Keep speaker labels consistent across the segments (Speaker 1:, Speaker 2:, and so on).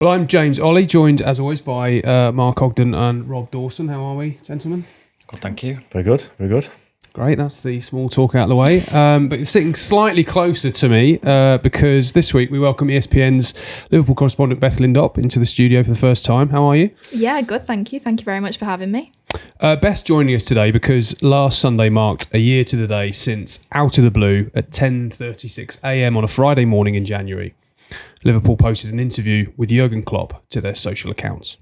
Speaker 1: Well, I'm James Olley, joined as always by Mark Ogden and Rob Dawson. How are we, gentlemen?
Speaker 2: Good, thank you.
Speaker 3: Very good, very good.
Speaker 1: Great, that's the small talk out of the way. But you're sitting slightly closer to me because this week we welcome ESPN's Liverpool correspondent Beth Lindop into the studio for the first time. How are you?
Speaker 4: Yeah, good, thank you. Thank you very much for having me.
Speaker 1: Beth's joining us today because last Sunday marked a year to the day since, out of the blue, at 10:36 a.m. on a Friday morning in January, Liverpool posted an interview with Jurgen Klopp to their social accounts.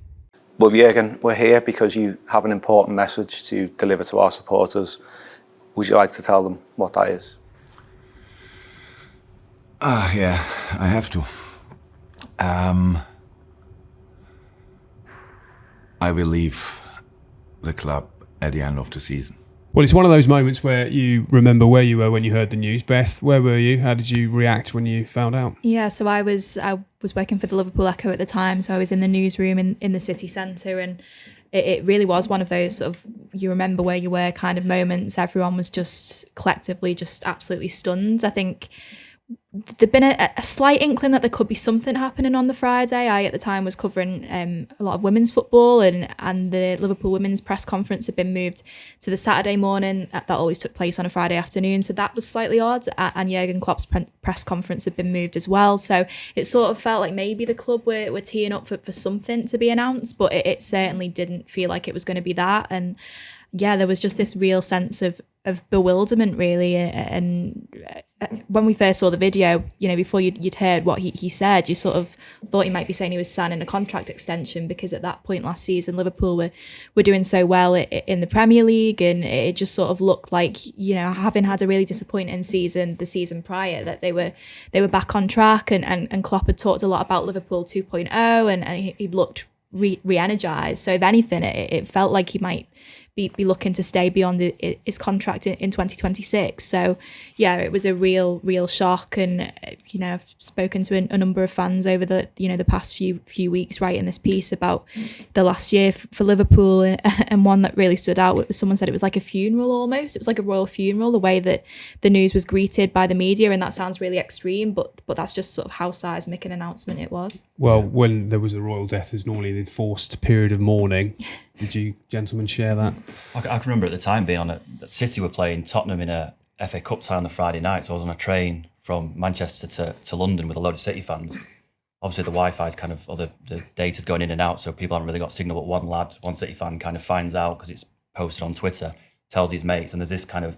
Speaker 5: Well, Jurgen, we're here because you have an important message to deliver to our supporters. Would you like to tell them what that is?
Speaker 6: Yeah, I have to. I will leave the club at the end of the season.
Speaker 1: Well, it's one of those moments where you remember where you were when you heard the news. Beth, where were you? How did you react when you found out?
Speaker 4: Yeah, so I was working for the Liverpool Echo at the time, so I was in the newsroom in the city centre, and it really was one of those sort of you remember where you were kind of moments. Everyone was just collectively just absolutely stunned. I think there'd been a slight inkling that there could be something happening on the Friday. I, at the time, was covering a lot of women's football, and the Liverpool women's press conference had been moved to the Saturday morning. That always took place on a Friday afternoon, so that was slightly odd. And Jurgen Klopp's press conference had been moved as well, so it sort of felt like maybe the club were teeing up for something to be announced, but it certainly didn't feel like it was going to be that. And yeah, there was just this real sense of bewilderment, really. And when we first saw the video, you know, before you'd heard what he said, you sort of thought he might be saying he was signing a contract extension, because at that point last season, Liverpool were doing so well in the Premier League, and it just sort of looked like, you know, having had a really disappointing season the season prior, that they were back on track, and Klopp had talked a lot about Liverpool 2.0, and he looked re-energized. So if anything, it felt like he might be looking to stay beyond his contract in 2026. So yeah, it was a real shock. And you know, I've spoken to a number of fans over the past few weeks writing this piece about the last year for Liverpool, and one that really stood out was someone said it was like a funeral almost. It was like a royal funeral, the way that the news was greeted by the media, and that sounds really extreme, but that's just sort of how seismic an announcement it was.
Speaker 1: Well, when there was a royal death, there's normally an enforced period of mourning. Did you gentlemen share that?
Speaker 2: I can remember at the time being on City were playing Tottenham in a FA Cup tie on the Friday night, so I was on a train from Manchester to London with a load of City fans. Obviously the Wi-Fi's kind of, or the data's going in and out, so people haven't really got signal, but one City fan kind of finds out because it's posted on Twitter, tells his mates, and there's this kind of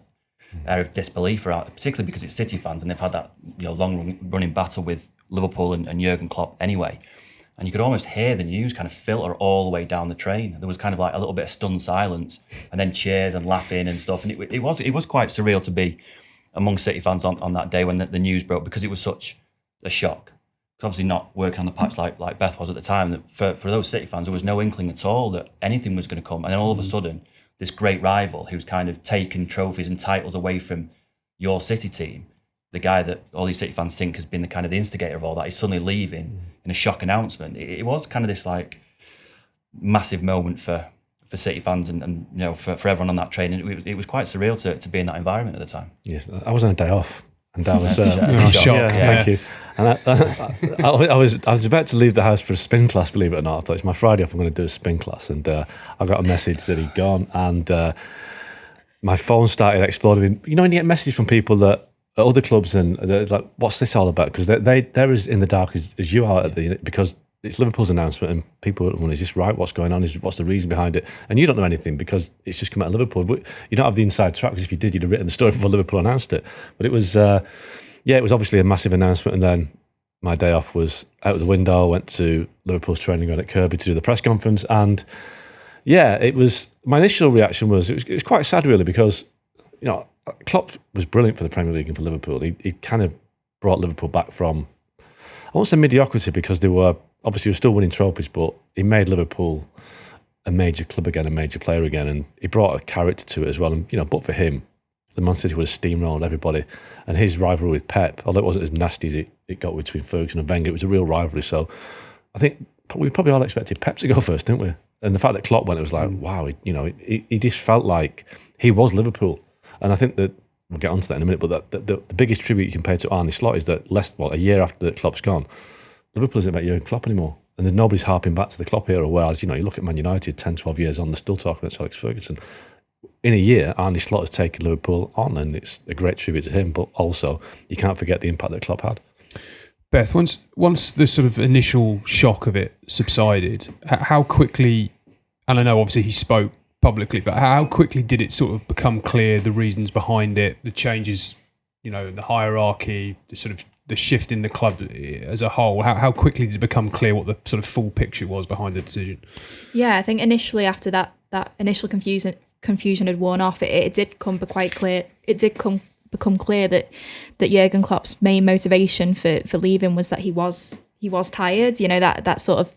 Speaker 2: air of disbelief around, particularly because it's City fans and they've had that, you know, long running battle with Liverpool and Jurgen Klopp anyway. And you could almost hear the news kind of filter all the way down the train. There was kind of like a little bit of stunned silence, and then cheers and laughing and stuff. And it was quite surreal to be among City fans on that day when the news broke, because it was such a shock. Obviously not working on the patch like Beth was at the time, that for those City fans, there was no inkling at all that anything was going to come. And then all of a sudden, this great rival who's kind of taken trophies and titles away from your City team, the guy that all these City fans think has been the kind of the instigator of all that, is suddenly leaving in a shock announcement. It was kind of this like massive moment for City fans and you know, for everyone on that train. And it was quite surreal to be in that environment at the time.
Speaker 3: Yes, I was on a day off, and that was
Speaker 1: shock.
Speaker 3: Thank you. And I was about to leave the house for a spin class. Believe it or not, I thought it's my Friday off. I'm going to do a spin class, and I got a message that he'd gone, and my phone started exploding. You know, when you get messages from people that at other clubs, and they're like, what's this all about? Because they're as in the dark as you are because it's Liverpool's announcement, and people want, is this right? What's going on? What's the reason behind it? And you don't know anything because it's just come out of Liverpool. But you don't have the inside track, because if you did, you'd have written the story before Liverpool announced it. But it was, it was obviously a massive announcement. And then my day off was out the window. I went to Liverpool's training ground at Kirkby to do the press conference. And yeah, it was, my initial reaction was, it was quite sad really, because, you know, Klopp was brilliant for the Premier League and for Liverpool. He kind of brought Liverpool back from, I won't say mediocrity, because they were still winning trophies, but he made Liverpool a major club again, a major player again, and he brought a character to it as well. And you know, but for him, the Man City would have steamrolled everybody. And his rivalry with Pep, although it wasn't as nasty as it got between Ferguson and Wenger, it was a real rivalry. So I think we probably all expected Pep to go first, didn't we? And the fact that Klopp went, it was like, wow, he just felt like he was Liverpool. And I think that, we'll get onto that in a minute, but the biggest tribute you can pay to Arne Slot is that a year after Klopp's gone, Liverpool isn't about Jurgen Klopp anymore. And then nobody's harping back to the Klopp era, whereas, you look at Man United 10, 12 years on, they're still talking about Sir Alex Ferguson. In a year, Arne Slot has taken Liverpool on, and it's a great tribute to him, but also you can't forget the impact that Klopp had.
Speaker 1: Beth, once the sort of initial shock of it subsided, how quickly, and I know obviously he spoke publicly, but how quickly did it sort of become clear the reasons behind it, the changes, the hierarchy, the shift in the club as a whole? How quickly did it become clear what the sort of full picture was behind the decision?
Speaker 4: Yeah, I think initially after that initial confusion had worn off, it did become quite clear. It did become clear that Jurgen Klopp's main motivation for leaving was that he was tired. That sort of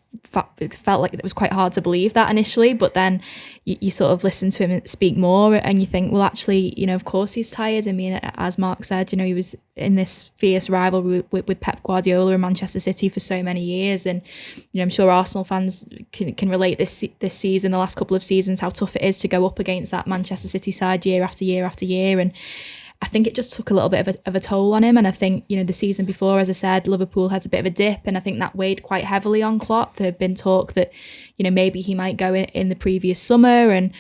Speaker 4: it felt like it was quite hard to believe that initially, but then you sort of listen to him speak more and you think, well, actually, of course he's tired. I mean, as Mark said, he was in this fierce rivalry with Pep Guardiola and Manchester City for so many years, and I'm sure Arsenal fans can relate this season, the last couple of seasons, how tough it is to go up against that Manchester City side year after year after year. And I think it just took a little bit of a toll on him. And I think, the season before, as I said, Liverpool had a bit of a dip, and I think that weighed quite heavily on Klopp. There had been talk that, maybe he might go in the previous summer, and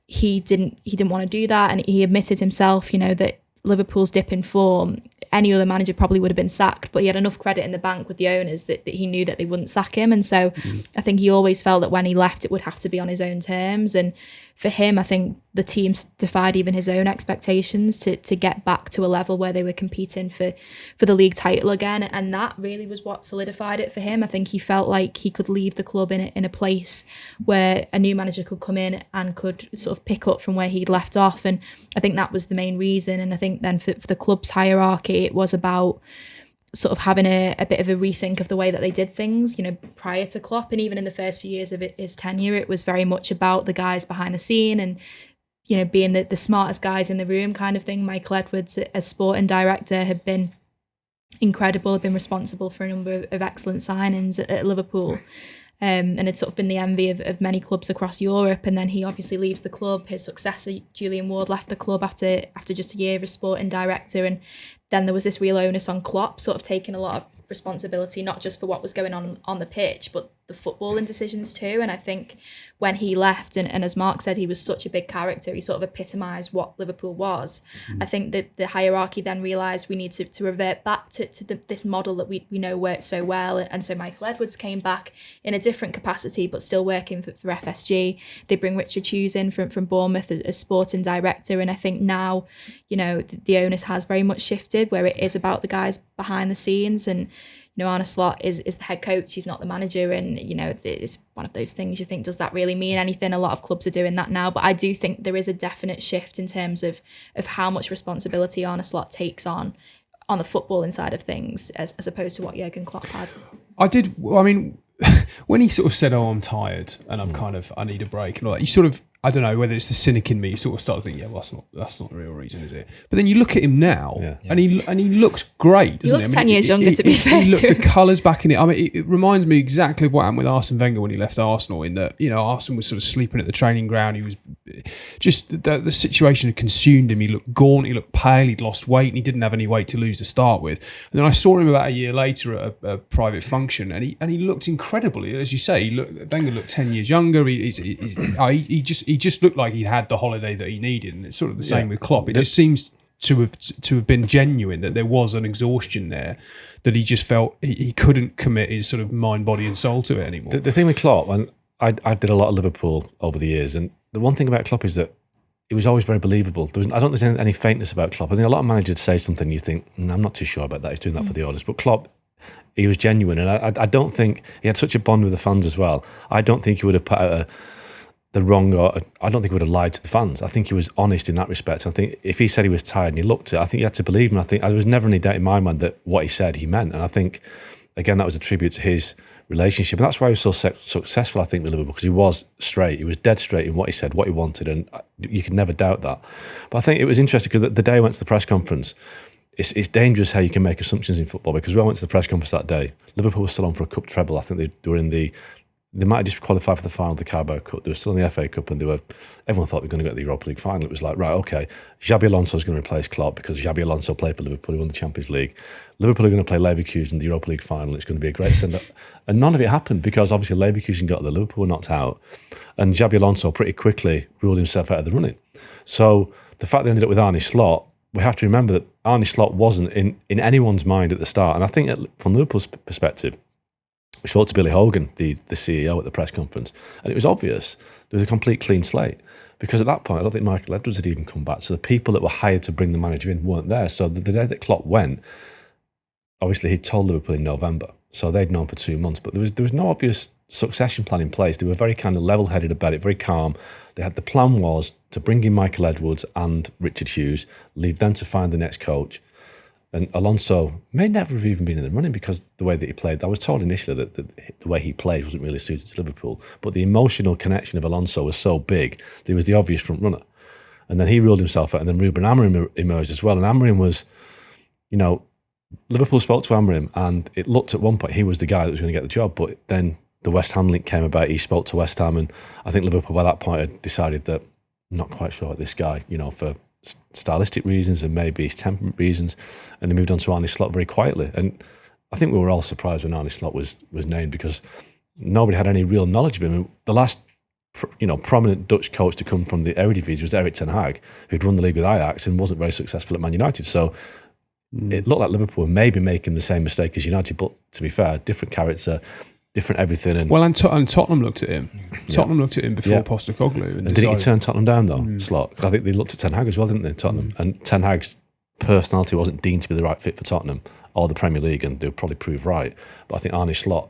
Speaker 4: he didn't want to do that. And he admitted himself, that Liverpool's dip in form, any other manager probably would have been sacked, but he had enough credit in the bank with the owners that he knew that they wouldn't sack him. And so I think he always felt that when he left, it would have to be on his own terms. And for him, I think the team defied even his own expectations to get back to a level where they were competing for the league title again. And that really was what solidified it for him. I think he felt like he could leave the club in a place where a new manager could come in and could sort of pick up from where he'd left off. And I think that was the main reason. And I think then for the club's hierarchy, it was about sort of having a bit of a rethink of the way that they did things, prior to Klopp. And even in the first few years of his tenure, it was very much about the guys behind the scene and, being the smartest guys in the room kind of thing. Michael Edwards, as sporting director, had been incredible, had been responsible for a number of excellent signings at Liverpool. And had sort of been the envy of many clubs across Europe. And then he obviously leaves the club. His successor, Julian Ward, left the club after just a year as sporting director. And then there was this real onus on Klopp sort of taking a lot of responsibility, not just for what was going on the pitch, but the footballing decisions too. And I think when he left, and as Mark said, he was such a big character, he sort of epitomised what Liverpool was. I think that the hierarchy then realised we need to revert back to this model that we know works so well. And so Michael Edwards came back in a different capacity, but still working for FSG. They bring Richard Hughes in from Bournemouth as sporting director. And I think now, the onus has very much shifted, where it is about the guys behind the scenes. And Arne Slot is the head coach, he's not the manager, and it's one of those things you think, does that really mean anything? A lot of clubs are doing that now, but I do think there is a definite shift in terms of how much responsibility Arne Slot takes on the footballing side of things as opposed to what Jurgen Klopp had.
Speaker 1: When he sort of said, "Oh, I'm tired and I need a break," and all that, you sort of, I don't know whether it's the cynic in me, you sort of start to think, yeah, well, that's not the real reason, is it? But then you look at him now, and he looks great, doesn't he?
Speaker 4: Looks 10 years younger, to be fair.
Speaker 1: The colours back in it. I mean, it reminds me exactly of what happened with Arsene Wenger when he left Arsenal. In that, Arsene was sort of sleeping at the training ground. He was just the situation had consumed him. He looked gaunt. He looked pale. He'd lost weight, and he didn't have any weight to lose to start with. And then I saw him about a year later at a private function, and he looked incredible. As you say, Wenger looked 10 years younger. He just looked like he'd had the holiday that he needed, and it's sort of the same with Klopp. It just seems to have been genuine, that there was an exhaustion there, that he just felt he couldn't commit his sort of mind, body, and soul to it anymore.
Speaker 3: The thing with Klopp, and I did a lot of Liverpool over the years, and the one thing about Klopp is that it was always very believable. I don't think there's any fakeness about Klopp. I think a lot of managers say something, you think, I'm not too sure about that. He's doing that for the orders, but Klopp, he was genuine, and I don't think he had such a bond with the fans as well. I don't think he would have put out I don't think he would have lied to the fans. I think he was honest in that respect. I think if he said he was tired and he looked it, I think you had to believe him. I think there was never any doubt in my mind that what he said, he meant. And I think, again, that was a tribute to his relationship. And that's why he was so successful, I think, with Liverpool, because he was straight. He was dead straight in what he said, what he wanted, and you could never doubt that. But I think it was interesting because the day I went to the press conference, it's dangerous how you can make assumptions in football, because when I went to the press conference that day, Liverpool was still on for a cup treble. I think they were in the they might have just qualified for the final of the Carabao Cup. They were still in the FA Cup, and everyone thought they were going to get the Europa League final. It was like, right, okay, Xabi Alonso is going to replace Klopp because Xabi Alonso played for Liverpool, he won the Champions League. Liverpool are going to play Leverkusen in the Europa League final. It's going to be a great send-up. And none of it happened because obviously Leverkusen got there, Liverpool were knocked out, and Xabi Alonso pretty quickly ruled himself out of the running. So the fact they ended up with Arne Slot, we have to remember that Arne Slot wasn't in anyone's mind at the start. And I think from Liverpool's perspective, we spoke to Billy Hogan, the CEO, at the press conference, and it was obvious there was a complete clean slate. Because at that point, I don't think Michael Edwards had even come back. So the people that were hired to bring the manager in weren't there. So the day that Klopp went, obviously he told Liverpool in November. So they'd known for 2 months. But there was no obvious succession plan in place. They were very kind of level-headed about it, very calm. The plan was to bring in Michael Edwards and Richard Hughes, leave them to find the next coach. And Alonso may never have even been in the running because the way that he played. I was told initially that the way he played wasn't really suited to Liverpool. But the emotional connection of Alonso was so big that he was the obvious front runner. And then he ruled himself out, and then Ruben Amorim emerged as well. And Amorim was, Liverpool spoke to Amorim, and it looked at one point he was the guy that was going to get the job. But then the West Ham link came about. He spoke to West Ham, and I think Liverpool by that point had decided that I'm not quite sure what this guy, for stylistic reasons and maybe his temperament reasons, and they moved on to Arne Slot very quietly. And I think we were all surprised when Arne Slot was named because nobody had any real knowledge of him. The last prominent Dutch coach to come from the Eredivisie was Erik ten Hag, who'd run the league with Ajax and wasn't very successful at Man United. So it looked like Liverpool were maybe making the same mistake as United, but to be fair, different character, different everything. And
Speaker 1: Tottenham looked at him. Tottenham looked at him before Postecoglou. And
Speaker 3: did he turn Tottenham down though, Slot? I think they looked at Ten Hag as well, didn't they, Tottenham? And Ten Hag's personality wasn't deemed to be the right fit for Tottenham or the Premier League, and they'll probably prove right. But I think Arne Slot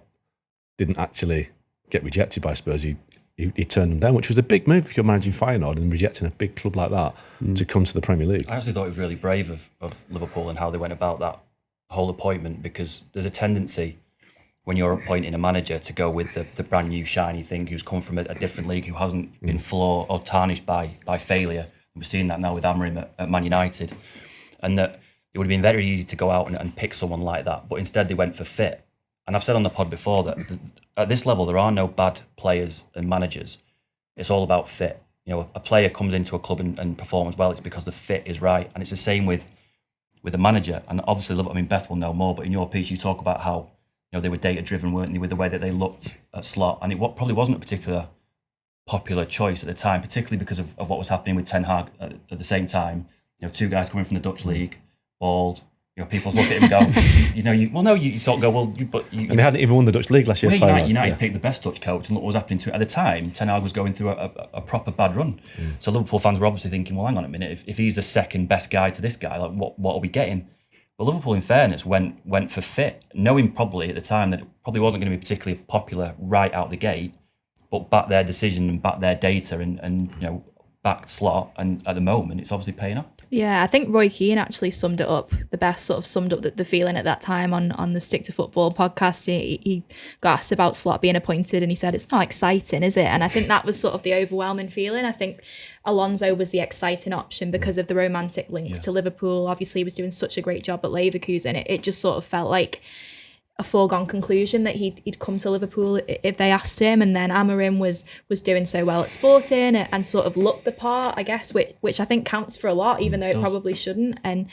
Speaker 3: didn't actually get rejected by Spurs. He turned them down, which was a big move if you're managing Feyenoord and rejecting a big club like that to come to the Premier League.
Speaker 2: I actually thought it was really brave of Liverpool and how they went about that whole appointment, because there's a tendency when you're appointing a manager to go with the brand new shiny thing who's come from a different league, who hasn't been flawed or tarnished by failure. We're seeing that now with Amorim at Man United. And that it would have been very easy to go out and pick someone like that, but instead they went for fit. And I've said on the pod before that at this level, there are no bad players and managers. It's all about fit. A player comes into a club and performs well, it's because the fit is right. And it's the same with a manager. And obviously, Beth will know more, but in your piece, you talk about how they were data-driven, weren't they, with the way that they looked at Slot. And it probably wasn't a particular popular choice at the time, particularly because of what was happening with Ten Hag at the same time. Two guys coming from the Dutch league, bald. People look at him and go, you sort of go,
Speaker 3: and they hadn't even won the Dutch league last year.
Speaker 2: United picked the best Dutch coach, and look what was happening to it. At the time, Ten Hag was going through a proper bad run. So Liverpool fans were obviously thinking, well, hang on a minute, if he's the second best guy to this guy, like what are we getting? But Liverpool, in fairness, went for fit, knowing probably at the time that it probably wasn't going to be particularly popular right out the gate, but backed their decision and backed their data and backed Slot, and at the moment it's obviously paying off.
Speaker 4: Yeah, I think Roy Keane actually summed it up, summed up the feeling at that time on the Stick to Football podcast. He got asked about Slot being appointed, and he said, it's not exciting, is it? And I think that was sort of the overwhelming feeling. I think Alonso was the exciting option because of the romantic links to Liverpool. Obviously, he was doing such a great job at Leverkusen. It just sort of felt like a foregone conclusion that he'd come to Liverpool if they asked him. And then Amorim was doing so well at Sporting and sort of looked the part, I guess, which I think counts for a lot, even though it probably shouldn't. And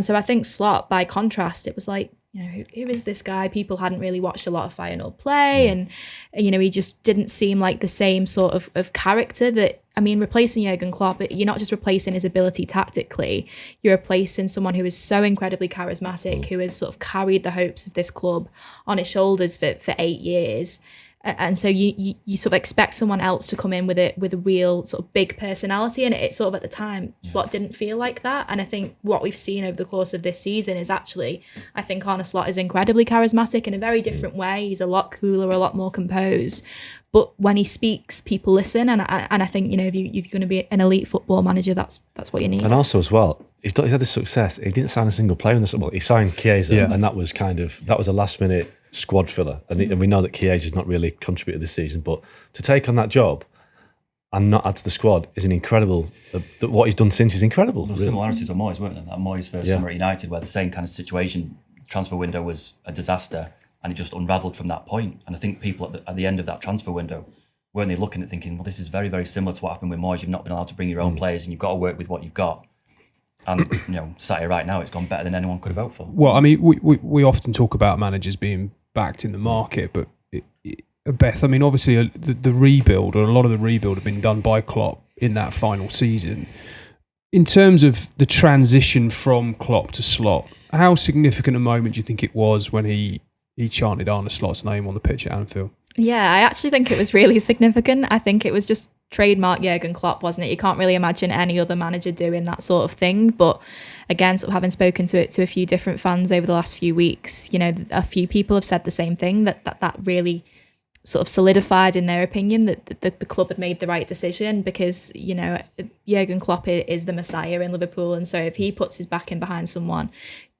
Speaker 4: so I think Slot, by contrast, it was like, who is this guy? People hadn't really watched a lot of Feyenoord play, and he just didn't seem like the same sort of character that. Replacing Jurgen Klopp, you're not just replacing his ability tactically, you're replacing someone who is so incredibly charismatic, who has sort of carried the hopes of this club on his shoulders for 8 years. And so you sort of expect someone else to come in with a real sort of big personality, and it sort of at the time Slot didn't feel like that. And I think what we've seen over the course of this season is actually, I think Arne Slot is incredibly charismatic in a very different way. He's a lot cooler, a lot more composed. But when he speaks, people listen, and I think if you're going to be an elite football manager, that's what you need.
Speaker 3: And also as well, he's had this success. He didn't sign a single player in the summer. He signed Chiesa, and that was a last minute squad filler. And we know that Chiesa's not really contributed this season, but to take on that job and not add to the squad is an incredible. What he's done since is incredible.
Speaker 2: There were similarities to Moyes, weren't there? That Moyes first summer at United, where the same kind of situation, transfer window was a disaster. and it just unravelled from that point. And I think people at the end of that transfer window, weren't they looking at thinking, well, this is very, very similar to what happened with Moyes. You've not been allowed to bring your own players, and you've got to work with what you've got. And sat here right now, it's gone better than anyone could have hoped for.
Speaker 1: Well, I mean, we often talk about managers being backed in the market, but Beth, I mean, obviously the rebuild, or a lot of the rebuild, have been done by Klopp in that final season. In terms of the transition from Klopp to Slot, how significant a moment do you think it was when he chanted Arne Slot's name on the pitch at Anfield?
Speaker 4: Yeah, I actually think it was really significant. I think it was just trademark Jurgen Klopp, wasn't it? You can't really imagine any other manager doing that sort of thing. But again, sort of having spoken to a few different fans over the last few weeks, a few people have said the same thing, that really sort of solidified in their opinion that the club had made the right decision, because Jurgen Klopp is the messiah in Liverpool, and so if he puts his backing behind someone,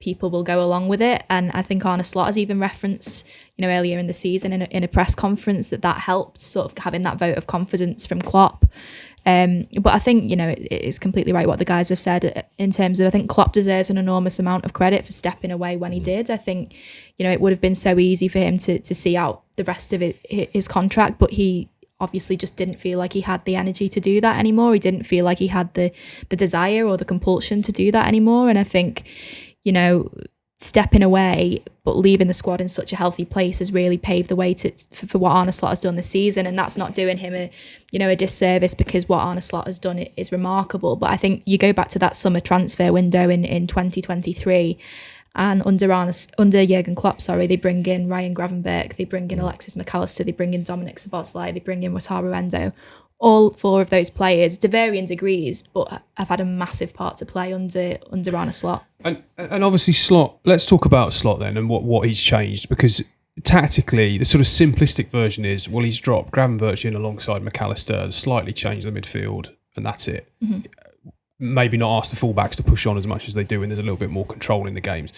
Speaker 4: people will go along with it. And I think Arne Slot has even referenced earlier in the season in a press conference that helped sort of having that vote of confidence from Klopp. But I think it's completely right what the guys have said in terms of, I think Klopp deserves an enormous amount of credit for stepping away when he did. I think it would have been so easy for him to see out the rest of his contract, but he obviously just didn't feel like he had the energy to do that anymore. He didn't feel like he had the desire or the compulsion to do that anymore. And I think stepping away but leaving the squad in such a healthy place has really paved the way for what Arne Slot has done this season. And that's not doing him a disservice, because what Arne Slot has done is remarkable. But I think you go back to that summer transfer window in 2023, and under Jurgen Klopp, they bring in Ryan Gravenberch, they bring in Alexis McAllister, they bring in Dominic Szoboszlai, they bring in Wataru Endo. All four of those players, to varying degrees, but have had a massive part to play under Arne Slot.
Speaker 1: And obviously Slot, let's talk about Slot then and what he's changed, because tactically the sort of simplistic version is, well, he's dropped Gravenberch in alongside McAllister, slightly changed the midfield, and that's it. Mm-hmm. Maybe not ask the fullbacks to push on as much as they do, and there's a little bit more control in the games.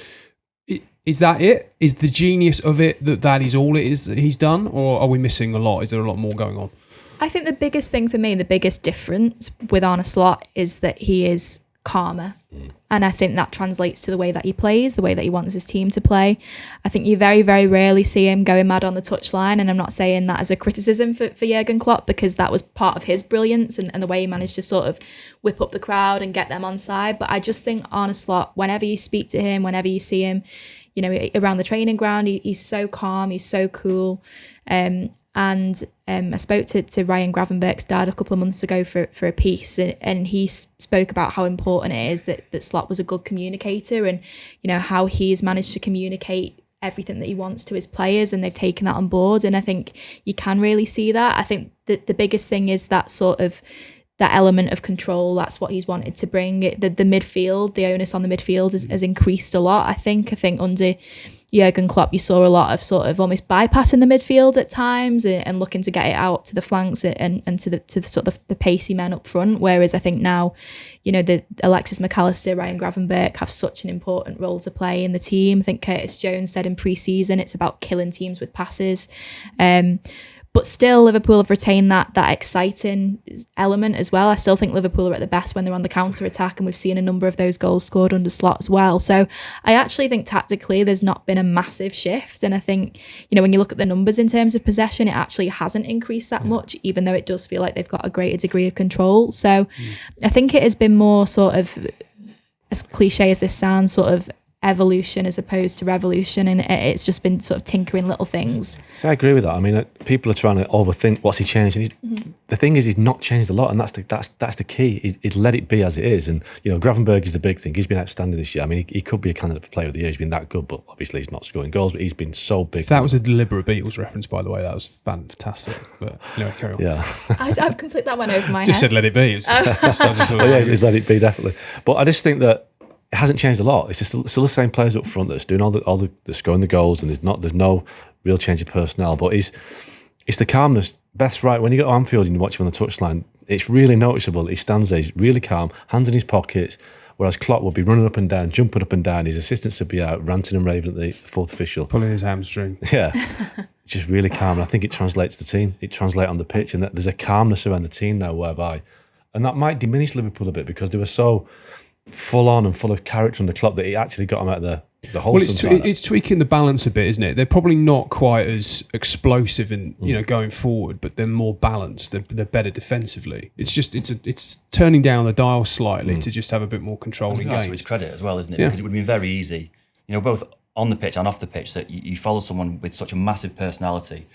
Speaker 1: Is that it? Is the genius of it that is all it is that he's done, or are we missing a lot? Is there a lot more going on?
Speaker 4: I think the biggest thing for me, the biggest difference with Arne Slot is that he is calmer. And I think that translates to the way that he plays, the way that he wants his team to play. I think you very, very rarely see him going mad on the touchline. And I'm not saying that as a criticism for Jurgen Klopp, because that was part of his brilliance and the way he managed to sort of whip up the crowd and get them on side. But I just think Arne Slot, whenever you speak to him, whenever you see him, around the training ground, he's so calm, he's so cool. I spoke to Ryan Gravenberch's dad a couple of months ago for a piece, and he spoke about how important it is that Slot was a good communicator, and how he's managed to communicate everything that he wants to his players, and they've taken that on board. And I think you can really see that. I think that the biggest thing is that sort of that element of control. That's what he's wanted to bring. The midfield, the onus on the midfield has increased a lot. I think under Jurgen Klopp, you saw a lot of sort of almost bypassing the midfield at times and looking to get it out to the flanks and to the sort of the pacey men up front. Whereas I think now, the Alexis McAllister, Ryan Gravenberch have such an important role to play in the team. I think Curtis Jones said in pre-season it's about killing teams with passes. But still, Liverpool have retained that exciting element as well. I still think Liverpool are at the best when they're on the counter-attack, and we've seen a number of those goals scored under Slot as well. So I actually think tactically there's not been a massive shift. And I think, when you look at the numbers in terms of possession, it actually hasn't increased that much, even though it does feel like they've got a greater degree of control. So I think it has been more sort of, as cliche as this sounds, sort of evolution as opposed to revolution, and it's just been sort of tinkering little things.
Speaker 3: So I agree with that. I mean, people are trying to overthink what's he changed, and the thing is, he's not changed a lot, and that's the key. He's let it be as it is, and Gravenberch is the big thing. He's been outstanding this year. I mean, he could be a candidate for Player of the Year. He's been that good, but obviously he's not scoring goals. But he's been so big.
Speaker 1: That was a deliberate Beatles reference, by the way. That was fantastic. But carry on.
Speaker 3: Yeah,
Speaker 4: I've completely that went over my
Speaker 1: just
Speaker 4: head.
Speaker 1: said let it be.
Speaker 3: he's let it be, definitely. But I just think that it hasn't changed a lot. It's just still the same players up front that's doing all the scoring the goals, and there's no real change of personnel. But it's the calmness. Beth's right. When you go to Anfield and you watch him on the touchline, it's really noticeable. He stands there, he's really calm, hands in his pockets. Whereas Klopp would be running up and down, jumping up and down. His assistants would be out ranting and raving at the fourth official,
Speaker 1: pulling his hamstring.
Speaker 3: Yeah, it's just really calm. And I think it translates to the team. It translates on the pitch, and that there's a calmness around the team now, and that might diminish Liverpool a bit because they were so full on and full of character under Klopp that he actually got them out of the wholesome side.
Speaker 1: It's tweaking the balance a bit, isn't it? They're probably not quite as explosive in going forward, but they're more balanced. They're better defensively. It's turning down the dial slightly to just have a bit more control in
Speaker 2: That's to
Speaker 1: game.
Speaker 2: his credit as well, isn't it?
Speaker 1: Yeah.
Speaker 2: Because it would have been very easy, both on the pitch and off the pitch, that you follow someone with such a massive personality.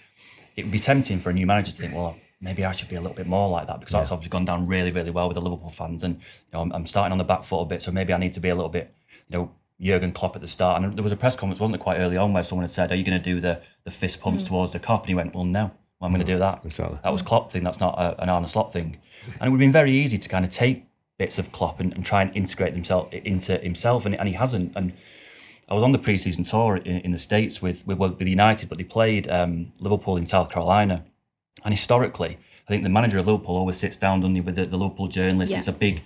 Speaker 2: It would be tempting for a new manager to think, well, maybe I should be a little bit more like that, because that's obviously gone down really, really well with the Liverpool fans, and I'm starting on the back foot a bit, so maybe I need to be a little bit, Jurgen Klopp at the start. And there was a press conference, wasn't it, quite early on, where someone had said, "Are you going to do the fist pumps towards the Kop?" And he went, "Well, no, I'm going to do that."
Speaker 3: Exactly.
Speaker 2: That was Klopp thing. That's not an Arne Slot thing. And it would have been very easy to kind of take bits of Klopp and try and integrate into himself, and he hasn't. And I was on the pre-season tour in the States with United, but they played Liverpool in South Carolina. And historically, I think the manager of Liverpool always sits down, doesn't he, with the Liverpool journalists.
Speaker 4: Yeah.
Speaker 2: It's a big,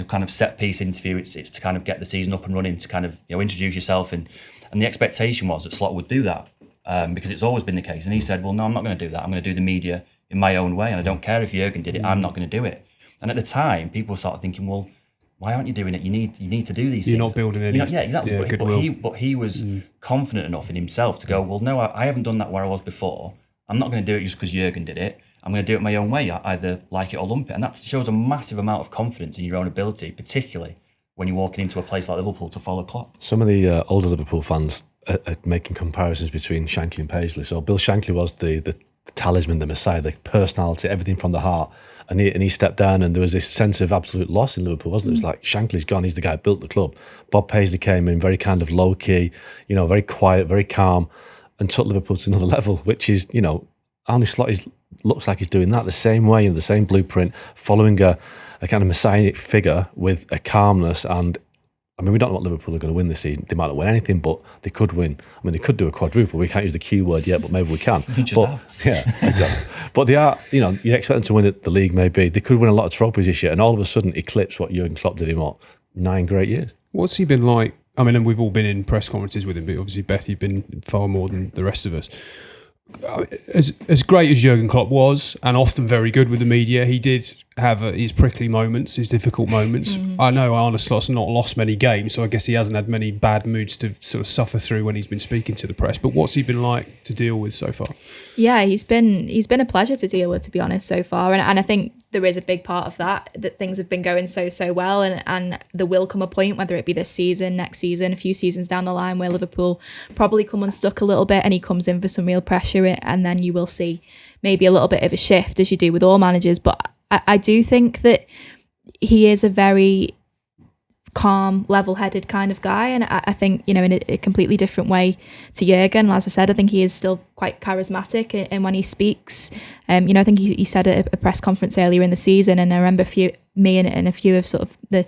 Speaker 2: kind of set piece interview. It's to kind of get the season up and running, to kind of introduce yourself, and the expectation was that Slot would do that because it's always been the case. And he said, "Well, no, I'm not going to do that. I'm going to do the media in my own way, and I don't care if Jurgen did it. I'm not going to do it." And at the time, people started thinking, "Well, why aren't you doing it? You need to do these
Speaker 1: You're
Speaker 2: things."
Speaker 1: not building any.
Speaker 2: Yeah, exactly.
Speaker 1: Yeah,
Speaker 2: But he was confident enough in himself to go, "Well, no, I haven't done that where I was before. I'm not going to do it just because Jurgen did it. I'm going to do it my own way. I either like it or lump it." And that shows a massive amount of confidence in your own ability, particularly when you're walking into a place like Liverpool to follow Klopp.
Speaker 3: Some of the older Liverpool fans are making comparisons between Shankly and Paisley. So Bill Shankly was the talisman, the messiah, the personality, everything from the heart. And he stepped down, and there was this sense of absolute loss in Liverpool, wasn't it? It was like, Shankly's gone, he's the guy who built the club. Bob Paisley came in very kind of low-key, very quiet, very calm, and took Liverpool to another level, which is, Arne Slot looks like he's doing that the same way, in the same blueprint, following a kind of messianic figure with a calmness. And I mean, we don't know what Liverpool are going to win this season. They might not win anything, but they could win. I mean, they could do a quadruple. We can't use the Q word yet, but maybe we can. Yeah, exactly. But they are, you expect them to win the league maybe. They could win a lot of trophies this year, and all of a sudden eclipse what Jurgen Klopp did in 9 great years.
Speaker 1: What's he been like? I mean, and we've all been in press conferences with him, but obviously, Beth, you've been far more than the rest of us. As great as Jurgen Klopp was, and often very good with the media, he did have his prickly moments, his difficult moments. I know Arne Slot's not lost many games, so I guess he hasn't had many bad moods to sort of suffer through when he's been speaking to the press. But what's he been like to deal with so far?
Speaker 4: Yeah, he's been a pleasure to deal with, to be honest, so far. And I think there is a big part of that things have been going so well, and there will come a point, whether it be this season, next season, a few seasons down the line, where Liverpool probably come unstuck a little bit, and he comes in for some real pressure, and then you will see maybe a little bit of a shift, as you do with all managers. But I do think that he is a very calm, level-headed kind of guy, and I think, in a completely different way to Jurgen. As I said, I think he is still quite charismatic, and when he speaks, I think he said at a press conference earlier in the season, and I remember me and a few of sort of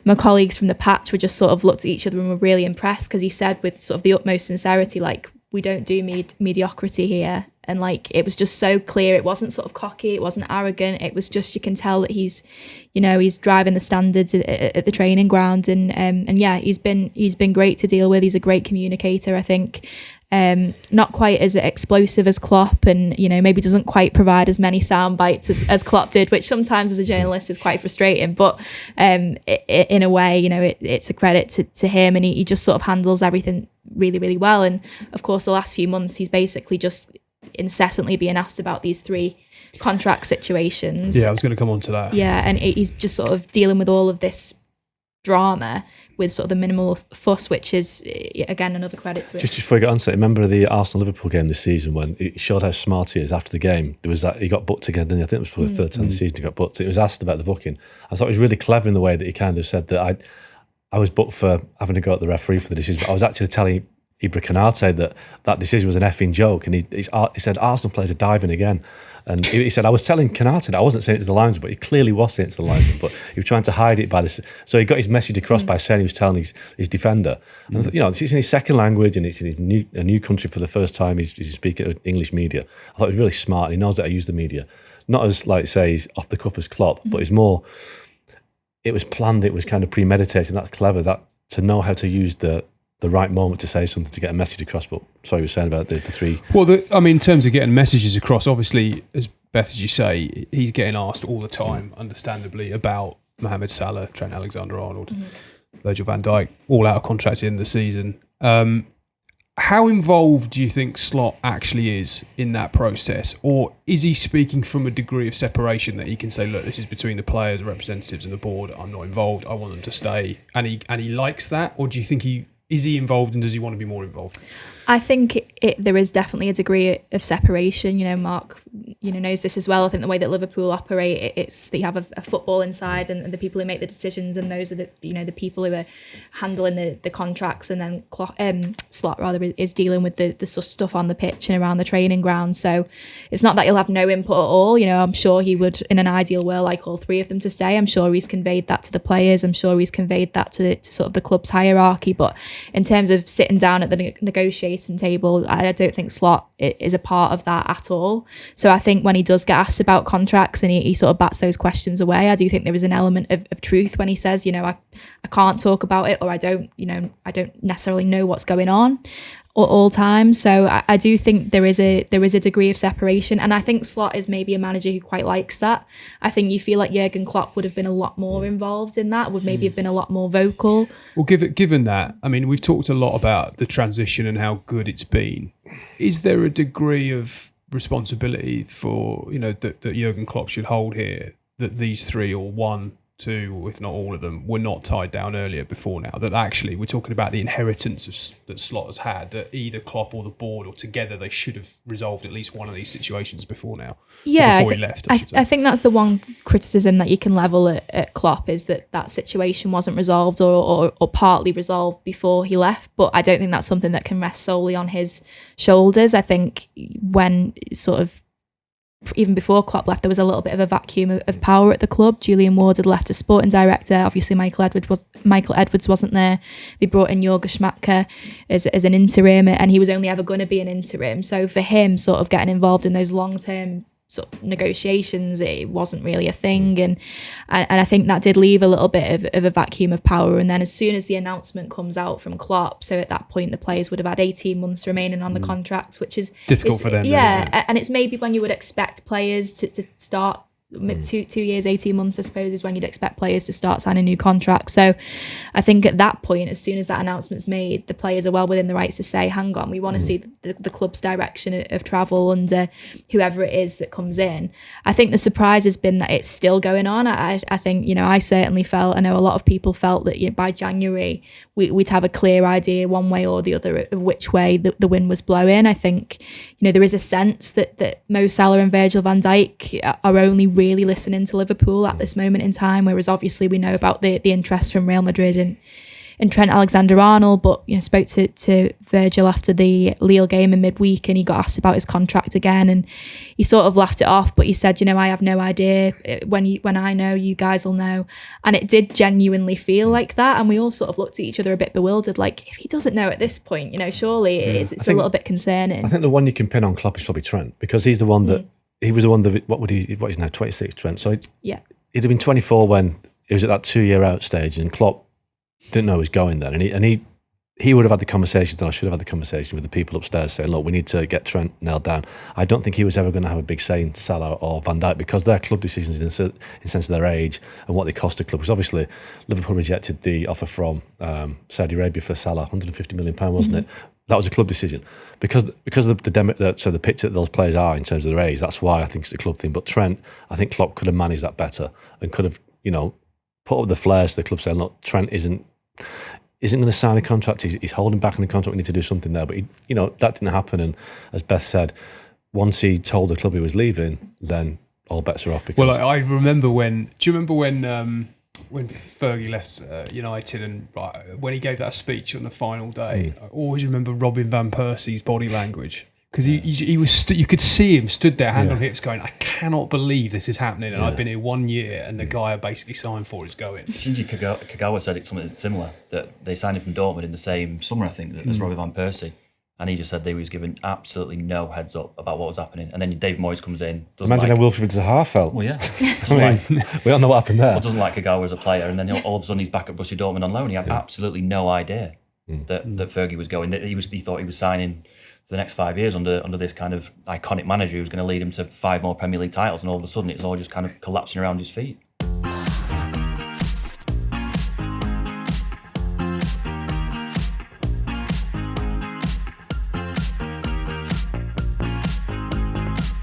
Speaker 4: my colleagues from the patch were just sort of looked at each other and were really impressed, because he said with sort of the utmost sincerity, like, we don't do mediocrity here. And like, it was just so clear. It wasn't sort of cocky. It wasn't arrogant. It was just, you can tell that he's driving the standards at the training ground. And yeah, he's been great to deal with. He's a great communicator, I think. Not quite as explosive as Klopp, and maybe doesn't quite provide as many sound bites as Klopp did, which sometimes as a journalist is quite frustrating. But in a way, it's a credit to him, and he just sort of handles everything really, really well. And of course, the last few months, he's basically just incessantly being asked about these 3 contract situations.
Speaker 1: Yeah, I was going to come on to that.
Speaker 4: Yeah, and he's just sort of dealing with all of this drama with sort of the minimal fuss, which is, again, another credit to it.
Speaker 3: Just before I get on to it, remember the Arsenal-Liverpool game this season when it showed how smart he is after the game? There was that he got booked again, didn't he? I think it was for the third time this season he got booked. It was asked about the booking. I thought it was really clever in the way that he kind of said that I was booked for having to go at the referee for the decision, but I was actually telling Ibra Konate that decision was an effing joke, and he said Arsenal players are diving again, and he said I was telling Konate that I wasn't saying it to the linesman, but he clearly was saying it to the linesman, but he was trying to hide it by this. So he got his message across by saying he was telling his defender, and it's in his second language, and it's in a new country for the first time. He's speaking to English media. I thought it was really smart. He knows how to use the media, not as like say he's off the cuff as Klopp, but it's more. It was planned. It was kind of premeditated. That's clever. That to know how to use the right moment to say something to get a message across. But sorry, you were saying about the 3.
Speaker 1: Well, in terms of getting messages across, obviously, as Beth, as you say, he's getting asked all the time, understandably, about Mohamed Salah, Trent Alexander-Arnold, Virgil van Dijk, all out of contract in the season. How involved do you think Slot actually is in that process? Or is he speaking from a degree of separation that he can say, look, this is between the players, the representatives and the board. I'm not involved. I want them to stay. And he likes that? Or do you think is he involved and does he want to be more involved?
Speaker 4: I think there is definitely a degree of separation. Mark, knows this as well. I think the way that Liverpool operate, it's that you have a football inside and the people who make the decisions, and those are the people who are handling the contracts, and then Slot rather is dealing with the stuff on the pitch and around the training ground. So it's not that he'll have no input at all. I'm sure he would, in an ideal world, like all three of them to stay. I'm sure he's conveyed that to the players. I'm sure he's conveyed that to sort of the club's hierarchy. But in terms of sitting down at the negotiating table, I don't think Slot is a part of that at all. So I think when he does get asked about contracts and he sort of bats those questions away, I do think there is an element of truth when he says, I can't talk about it, or I don't necessarily know what's going on at all times. So I do think there is a degree of separation, and I think Slot is maybe a manager who quite likes that. I think you feel like Jurgen Klopp would have been a lot more involved in that, would maybe have been a lot more vocal.
Speaker 1: Well, given that, I mean, we've talked a lot about the transition and how good it's been. Is there a degree of responsibility for that Jurgen Klopp should hold here, that these three, or one, two, if not all of them, were not tied down earlier before now? That actually we're talking about the inheritance that Slot has had, that either Klopp or the board or together they should have resolved at least one of these situations before now.
Speaker 4: Yeah,
Speaker 1: before he left.
Speaker 4: I think that's the one criticism that you can level at Klopp, is that situation wasn't resolved or partly resolved before he left. But I don't think that's something that can rest solely on his shoulders. I think when sort of even before Klopp left, there was a little bit of a vacuum of power at the club. Julian Ward had left as sporting director. Obviously, Michael Edwards wasn't there. They brought in Jurgen Schmadtke as an interim, and he was only ever going to be an interim. So for him, sort of getting involved in those long-term sort of negotiations, it wasn't really a thing, and I think that did leave a little bit of a vacuum of power. And then as soon as the announcement comes out from Klopp, so at that point the players would have had 18 months remaining on the contract, which is
Speaker 1: difficult for them.
Speaker 4: Yeah, and it's maybe when you would expect players to start. 2 years, 18 months, I suppose, is when you'd expect players to start signing new contracts. So I think at that point, as soon as that announcement's made, the players are well within the rights to say, hang on, we want to see the club's direction of travel under whoever it is that comes in. I think the surprise has been that it's still going on. I think, I certainly felt, I know a lot of people felt that by January, we'd have a clear idea one way or the other of which way the wind was blowing. I think, there is a sense that Mo Salah and Virgil van Dijk are only really listening to Liverpool at this moment in time, whereas obviously we know about the interest from Real Madrid and Trent Alexander-Arnold. But spoke to Virgil after the Lille game in midweek, and he got asked about his contract again, and he sort of laughed it off, but he said, I have no idea. When I know, you guys will know. And it did genuinely feel like that, and we all sort of looked at each other a bit bewildered, like, if he doesn't know at this point, surely it's a little bit concerning.
Speaker 3: I think the one you can pin on Klopp is probably Trent, because he's the one that he was the one that what is now 26, Trent, so he'd have been 24 when he was at that 2-year out stage, and Klopp didn't know he was going there, and he would have had the conversations, and I should have had the conversation with the people upstairs saying, look, we need to get Trent nailed down. I don't think he was ever going to have a big say in Salah or Van Dijk, because their club decisions in sense of their age and what they cost the club. Because obviously Liverpool rejected the offer from Saudi Arabia for Salah, £150 million, wasn't it? That was a club decision because of the pitch that those players are in terms of their age. That's why I think it's a club thing. But Trent, I think Klopp could have managed that better and could have, put up the flares to the club saying, look, Trent isn't going to sign a contract. He's holding back on the contract. We need to do something there. But that didn't happen. And as Beth said, once he told the club he was leaving, then all bets are off. Because
Speaker 1: I remember when. Do you remember when Fergie left United, and when he gave that speech on the final day? I always remember Robin van Persie's body language, because he was you could see him stood there, hand on hips, going, I cannot believe this is happening, and I've been here 1 year, and the guy I basically signed for is going.
Speaker 2: Shinji Kagawa said it's something similar, that they signed him from Dortmund in the same summer, I think, as Robin van Persie. And he just said they was given absolutely no heads up about what was happening. And then Dave Moyes comes in.
Speaker 3: Imagine how Wilfried Zaha felt.
Speaker 2: Well, yeah.
Speaker 3: We all know what happened there.
Speaker 2: Well, doesn't like Kagawa as a player. And then all of a sudden he's back at Borussia Dortmund on loan. He had absolutely no idea that Fergie was going. He thought he was signing for the next 5 years under this kind of iconic manager who was going to lead him to 5 more Premier League titles. And all of a sudden it's all just kind of collapsing around his feet.